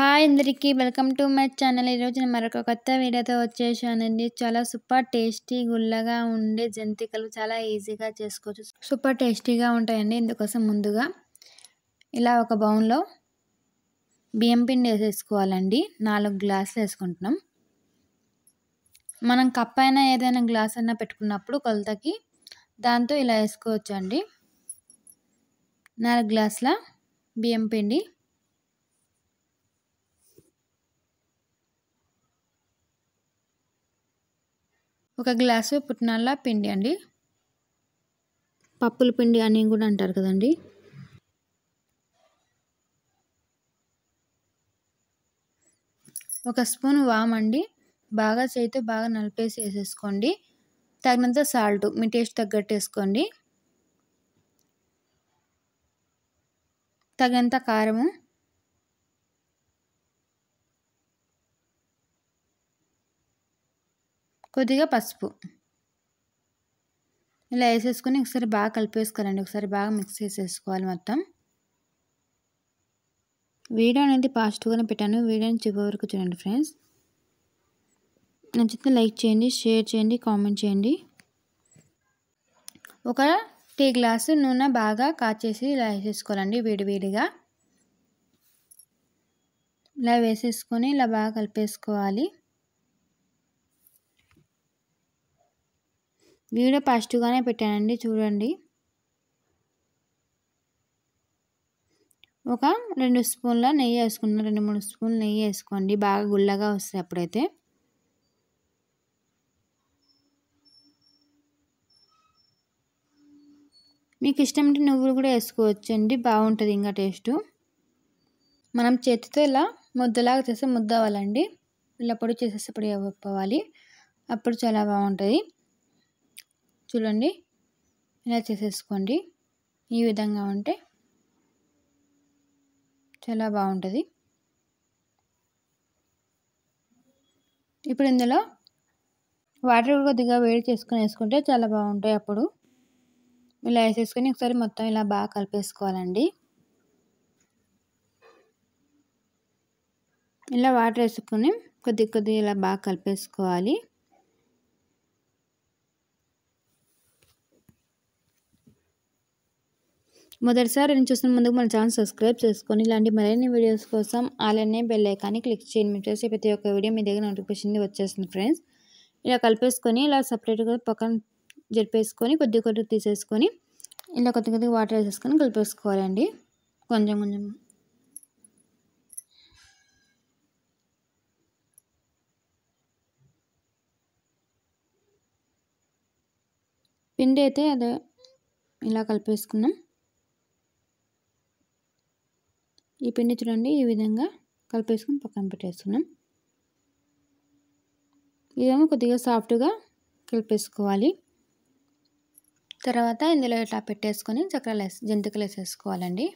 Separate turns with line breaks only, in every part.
Hi అందరికీ welcome to my channel. ఈరోజు నేను మరొక కొత్త వీడియోతో వచ్చేసానండి. చాలా సూపర్ టేస్టీ గుల్లగా ఉండే జంతికలు చాలా ఈజీగా చేసుకోవచ్చు. సూపర్ టేస్టీగా ఉంటాయండి. ఇందుకోసం ముందుగా ఇలా ఒక బౌల్లో బియ్యం పిండి వేసేసుకోవాలండి. 4 గ్లాసులు వేసుకుంటున్నాం. మనం కప్ అయినా ఏదైనా గ్లాస్ అయినా పెట్టుకున్నప్పుడు కొలతకి దాంతో ఇలా వేసుకోవచ్చు అండి. 4 గ్లాసుల బియ్యం పిండి, ఒక గ్లాసు పుట్నాల పిండి అండి, పప్పుల పిండి అని కూడా అంటారు కదండి. ఒక స్పూన్ వామ్ అండి, బాగా చేతితో బాగా నలిపేసి వేసేసుకోండి. తగినంత సాల్ట్, మీ టేస్ట్ తగ్గట్టు వేసుకోండి. తగినంత కారము, కొద్దిగా పసుపు ఇలా వేసేసుకొని ఒకసారి బాగా కలిపేసుకోవాలండి. ఒకసారి బాగా మిక్స్ చేసేసుకోవాలి మొత్తం. వీడియో అనేది ఫాస్ట్గానే పెట్టాను. వీడియోని చివరి వరకు చూడండి ఫ్రెండ్స్. నచ్చితే లైక్ చేయండి, షేర్ చేయండి, కామెంట్ చేయండి. ఒక టీ గ్లాసు నూనె బాగా కాచేసి ఇలా వేసేసుకోవాలండి. వేడివేడిగా ఇలా వేసేసుకొని ఇలా బాగా కలిపేసుకోవాలి. వీడియో ఫాస్ట్గానే పెట్టానండి, చూడండి. ఒక 2 స్పూన్ల నెయ్యి వేసుకున్నాను. 2-3 స్పూన్ల నెయ్యి వేసుకోండి. బాగా గుల్లగా వస్తాయి అప్పుడైతే. మీకు ఇష్టం ఉంటే నువ్వులు కూడా వేసుకోవచ్చు అండి, బాగుంటుంది ఇంకా టేస్ట్. మనం చేతితో ఇలా ముద్దలాగా చేస్తే ముద్ద అవ్వాలండి. ఇలా పొడి చేసేస్తే పొడి అవ్వాలి. అప్పుడు చాలా బాగుంటుంది. చూడండి, ఇలా చేసేసుకోండి. ఈ విధంగా ఉంటే చాలా బాగుంటుంది. ఇప్పుడు ఇందులో వాటర్ కొద్దిగా వేడి చేసుకొని వేసుకుంటే చాలా బాగుంటాయి. అప్పుడు ఇలా వేసేసుకొని ఒకసారి మొత్తం ఇలా బాగా కలిపేసుకోవాలండి. ఇలా వాటర్ వేసుకొని కొద్దిగా ఇలా బాగా కలిపేసుకోవాలి. మొదటిసారి నేను చూసిన ముందుకు మన ఛానల్ సబ్స్క్రైబ్ చేసుకొని ఇలాంటి మరిన్ని వీడియోస్ కోసం అలానే బెల్ ఐకాన్ని క్లిక్ చేయండి. మీరు చేసే ప్రతి ఒక్క వీడియో మీ దగ్గర నోటిఫికేషన్ వచ్చేస్తుంది ఫ్రెండ్స్. ఇలా కలిపేసుకొని ఇలా సపరేట్గా పక్కన జరిపేసుకొని కొద్దిగా తీసేసుకొని ఇలా కొద్దిగా వాటర్ వేసేసుకొని కలిపేసుకోవాలండి. కొంచెం కొంచెం పిండి అయితే అదే ఇలా కలిపేసుకున్నాం. ఈ పిండి చూడండి, ఈ విధంగా కలిపేసుకొని పక్కన పెట్టేసుకున్నాం. ఈ విధంగా కొద్దిగా సాఫ్ట్గా కలిపేసుకోవాలి. తర్వాత ఇందులో ఇట్లా పెట్టేసుకొని చక్రాలు జంతికలు వేసేసుకోవాలండి.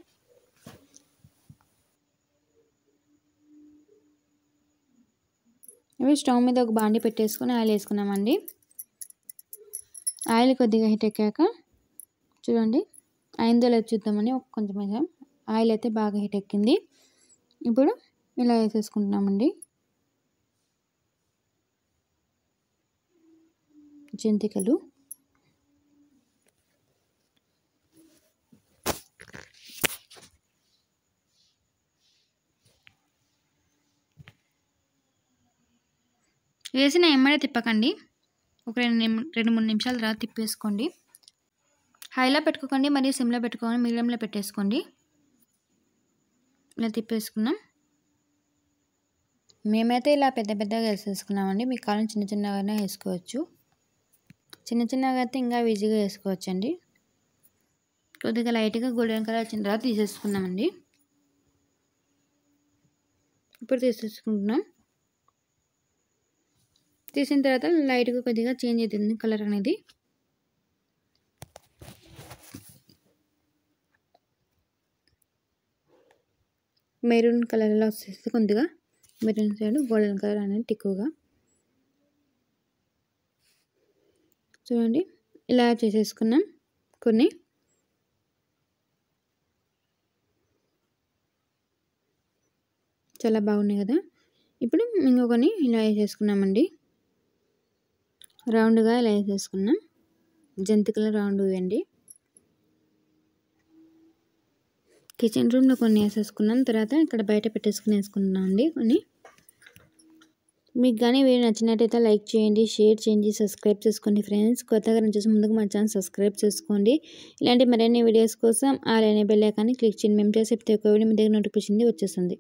ఇవి స్టవ్ మీద ఒక బాండి పెట్టేసుకొని ఆయిల్ వేసుకున్నామండి. ఆయిల్ కొద్దిగా హీట్ ఎక్కాక చూడండి, అయిందో లేదో చూద్దామని కొంచెం ఆయిల్ అయితే బాగా హీట్ ఎక్కింది. ఇప్పుడు ఇలా వేసేసుకుంటున్నామండి జంతికలు. వేసిన ఎమ్మడే తిప్పకండి. ఒక 2-3 నిమిషాల తర్వాత తిప్పేసుకోండి. హైలో పెట్టుకోకండి, మరియు సిమ్లో పెట్టుకోండి, మీడియంలో పెట్టేసుకోండి. ఇలా తిప్పేసుకున్నాం. మేమైతే ఇలా పెద్దగా వేసేసుకున్నామండి. మీకు కావాలని చిన్నగానే వేసుకోవచ్చు. చిన్నగా అయితే ఇంకా ఈజీగా వేసుకోవచ్చు అండి. కొద్దిగా లైట్గా గోల్డెన్ కలర్ వచ్చిన తర్వాత తీసేసుకున్నామండి. ఇప్పుడు తీసేసుకుంటున్నాం. తీసిన తర్వాత లైట్గా కొద్దిగా చేంజ్ అవుతుంది కలర్ అనేది. మెరూన్ కలర్లో వచ్చేసి కొద్దిగా మెరూన్ సైడ్ గోల్డెన్ కలర్ అనేది ఎక్కువగా. చూడండి, ఇలా చేసేసుకున్నాం కొన్ని. చాలా బాగున్నాయి కదా. ఇప్పుడు ఇంకొకని ఇలా వేసేసుకున్నామండి. రౌండ్గా ఇలా వేసేసుకున్నాం. జంతికల రౌండ్ ఇవ్వండి. కిచెన్ రూమ్లో కొన్ని వేసేసుకున్నాం. తర్వాత ఇక్కడ బయట వేసుకున్నాం అండి కొన్ని. మీకు కానీ వీడియో నచ్చినట్టయితే లైక్ చేయండి, షేర్ చేయండి, సబ్స్క్రైబ్ చేసుకోండి ఫ్రెండ్స్. కొత్తగా చూసి ముందుకు మా ఛానల్ సబ్స్క్రైబ్ చేసుకోండి. ఇలాంటి మరిన్ని వీడియోస్ కోసం ఆల్ అనే బెల్ ఐకాన్ని క్లిక్ చేయండి. మేము చేసే ప్రతి ఒక్క వీడియో మీ దగ్గర నోటిఫికేషన్ వచ్చేస్తుంది.